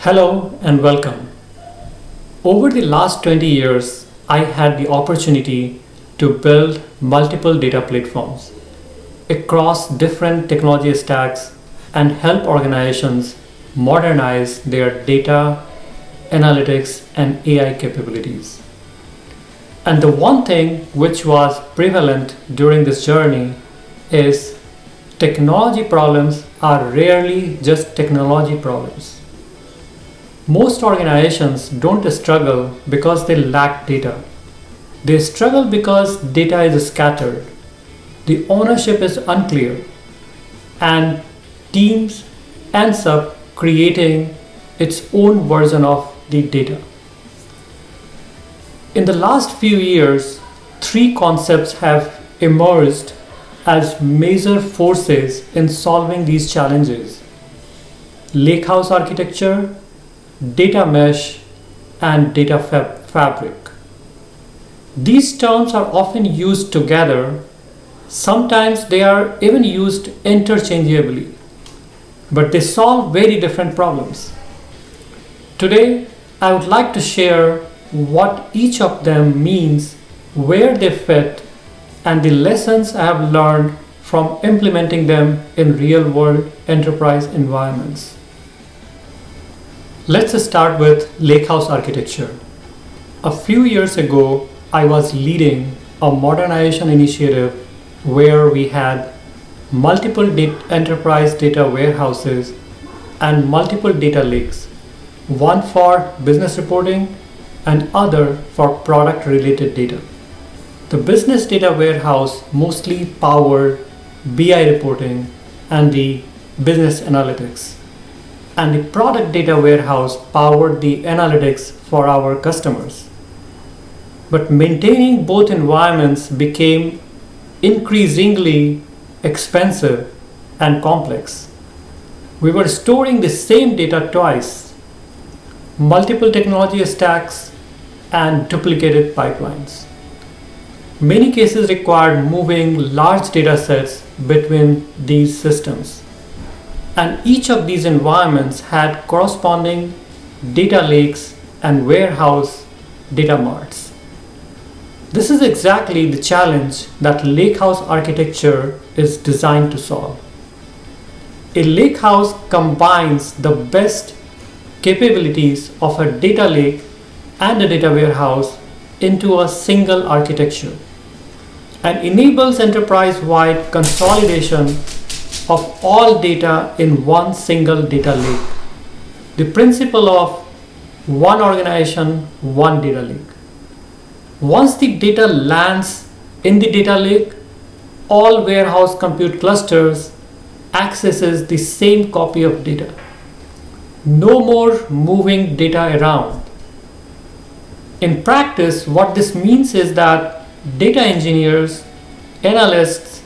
Hello and welcome. Over the last 20 years, I had the opportunity to build multiple data platforms across different technology stacks and help organizations modernize their data, analytics, and AI capabilities. And the one thing which was prevalent during this journey is technology problems are rarely just technology problems. Most organizations don't struggle because they lack data. They struggle because data is scattered, the ownership is unclear, and teams ends up creating its own version of the data. In the last few years, three concepts have emerged as major forces in solving these challenges: Lakehouse Architecture, data mesh, and data fabric. These terms are often used together. Sometimes they are even used interchangeably, but they solve very different problems. Today, I would like to share what each of them means, where they fit, and the lessons I have learned from implementing them in real-world enterprise environments. Let's start with Lakehouse Architecture. A few years ago, I was leading a modernization initiative where we had multiple enterprise data warehouses and multiple data lakes, one for business reporting and other for product related data. The business data warehouse mostly powered BI reporting and the business analytics, and the product data warehouse powered the analytics for our customers. But maintaining both environments became increasingly expensive and complex. We were storing the same data twice, multiple technology stacks, and duplicated pipelines. Many cases required moving large data sets between these systems, and each of these environments had corresponding data lakes and warehouse data marts. This is exactly the challenge that Lakehouse Architecture is designed to solve. A lakehouse combines the best capabilities of a data lake and a data warehouse into a single architecture and enables enterprise-wide consolidation of all data in one single data lake. The principle of one organization, one data lake. Once the data lands in the data lake, all warehouse compute clusters accesses the same copy of data. No more moving data around. In practice, what this means is that data engineers, analysts,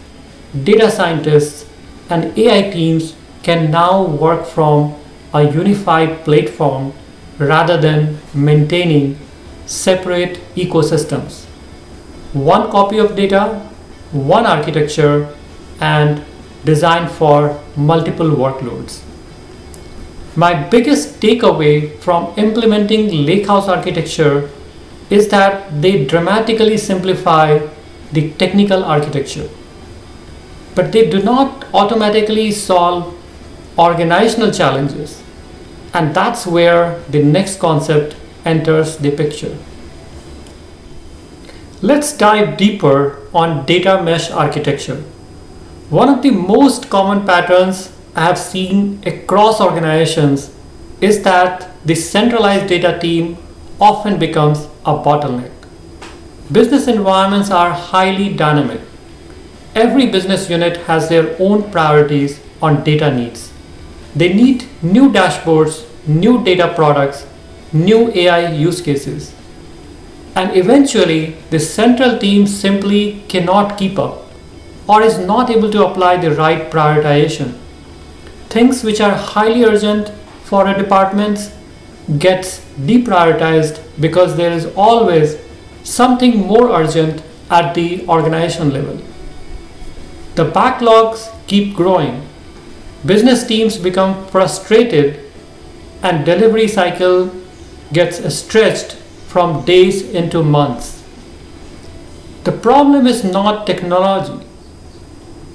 data scientists, and AI teams can now work from a unified platform rather than maintaining separate ecosystems. One copy of data, one architecture, and designed for multiple workloads. My biggest takeaway from implementing Lakehouse Architecture is that they dramatically simplify the technical architecture, but they do not automatically solve organizational challenges. And that's where the next concept enters the picture. Let's dive deeper on data mesh architecture. One of the most common patterns I have seen across organizations is that the centralized data team often becomes a bottleneck. Business environments are highly dynamic. Every business unit has their own priorities on data needs. They need new dashboards, new data products, new AI use cases. And eventually, the central team simply cannot keep up or is not able to apply the right prioritization. Things which are highly urgent for a department gets deprioritized because there is always something more urgent at the organization level. The backlogs keep growing. Business teams become frustrated and delivery cycle gets stretched from days into months. The problem is not technology.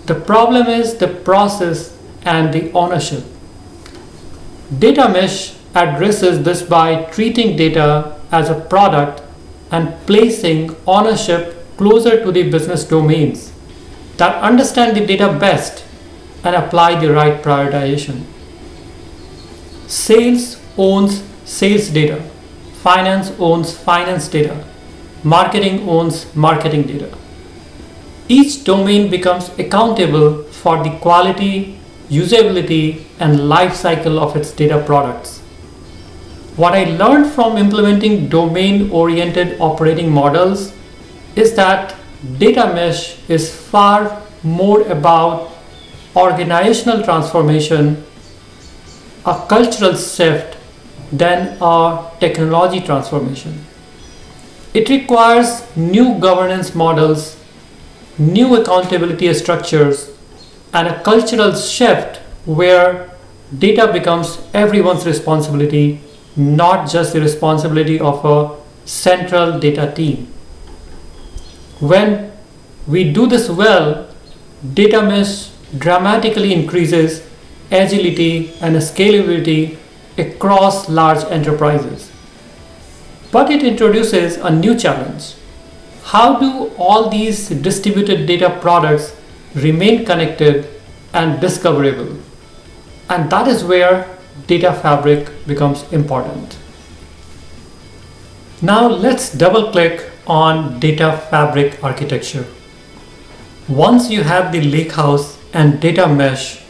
The problem is the process and the ownership. Data mesh addresses this by treating data as a product and placing ownership closer to the business domains that understand the data best and apply the right prioritization. Sales owns sales data, finance owns finance data, marketing owns marketing data. Each domain becomes accountable for the quality, usability, and life cycle of its data products. What I learned from implementing domain-oriented operating models is that data mesh is far more about organizational transformation, a cultural shift, than a technology transformation. It requires new governance models, new accountability structures, and a cultural shift where data becomes everyone's responsibility, not just the responsibility of a central data team. When we do this well, data mesh dramatically increases agility and scalability across large enterprises. But it introduces a new challenge. How do all these distributed data products remain connected and discoverable? And that is where data fabric becomes important. Now let's double click on data fabric architecture. Once you have the lakehouse and data mesh,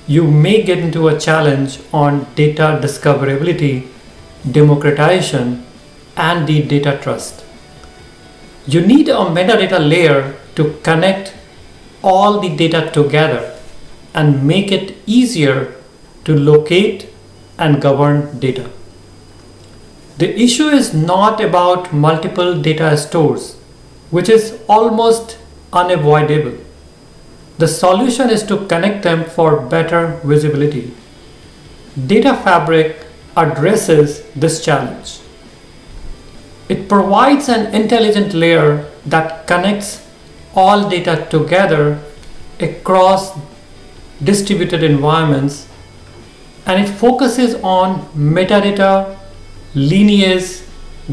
you may get into a challenge on data discoverability, democratization, and the data trust. You need a metadata layer to connect all the data together and make it easier to locate and govern data. The issue is not about multiple data stores, which is almost unavoidable. The solution is to connect them for better visibility. Data Fabric addresses this challenge. It provides an intelligent layer that connects all data together across distributed environments, and it focuses on metadata, lineage,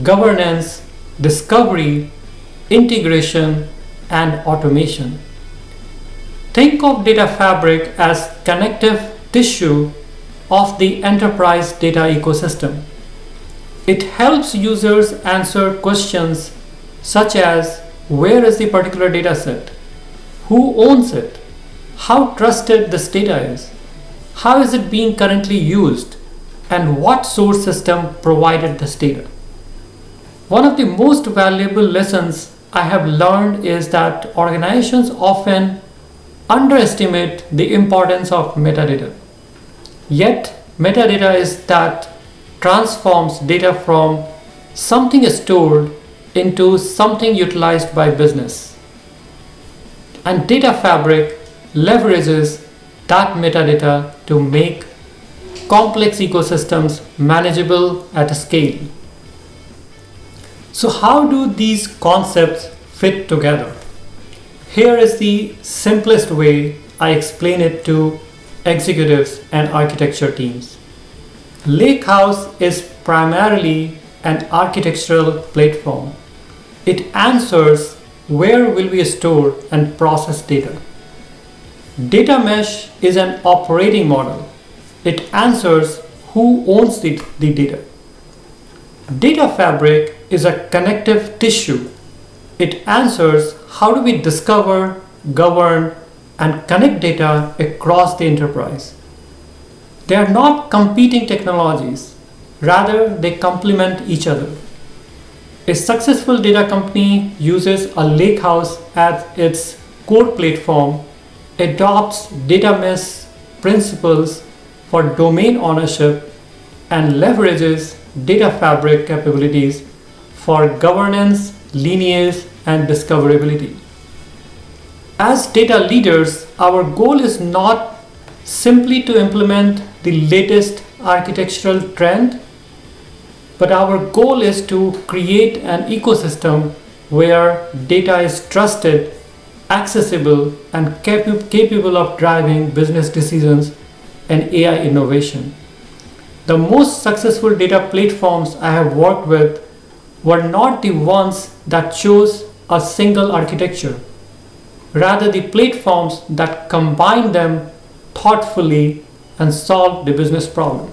governance, discovery, integration, and automation. Think of data fabric as connective tissue of the enterprise data ecosystem. It helps users answer questions such as where is the particular data set, who owns it, how trusted this data is, how is it being currently used, and what source system provided this data. One of the most valuable lessons I have learned is that organizations often underestimate the importance of metadata. Yet, metadata is that transforms data from something stored into something utilized by business. And data fabric leverages that metadata to make complex ecosystems manageable at a scale. So how do these concepts fit together? Here is the simplest way I explain it to executives and architecture teams. Lakehouse is primarily an architectural platform. It answers where will we store and process data. Data mesh is an operating model. It answers who owns the data. Data fabric is a connective tissue. It answers how do we discover, govern, and connect data across the enterprise. They are not competing technologies. Rather, they complement each other. A successful data company uses a lakehouse as its core platform, adopts data mesh principles for domain ownership, and leverages data fabric capabilities for governance, lineage, and discoverability. As data leaders, our goal is not simply to implement the latest architectural trend, but our goal is to create an ecosystem where data is trusted, accessible, and capable of driving business decisions and AI innovation. The most successful data platforms I have worked with were not the ones that chose a single architecture, rather, the platforms that combine them thoughtfully and solve the business problem.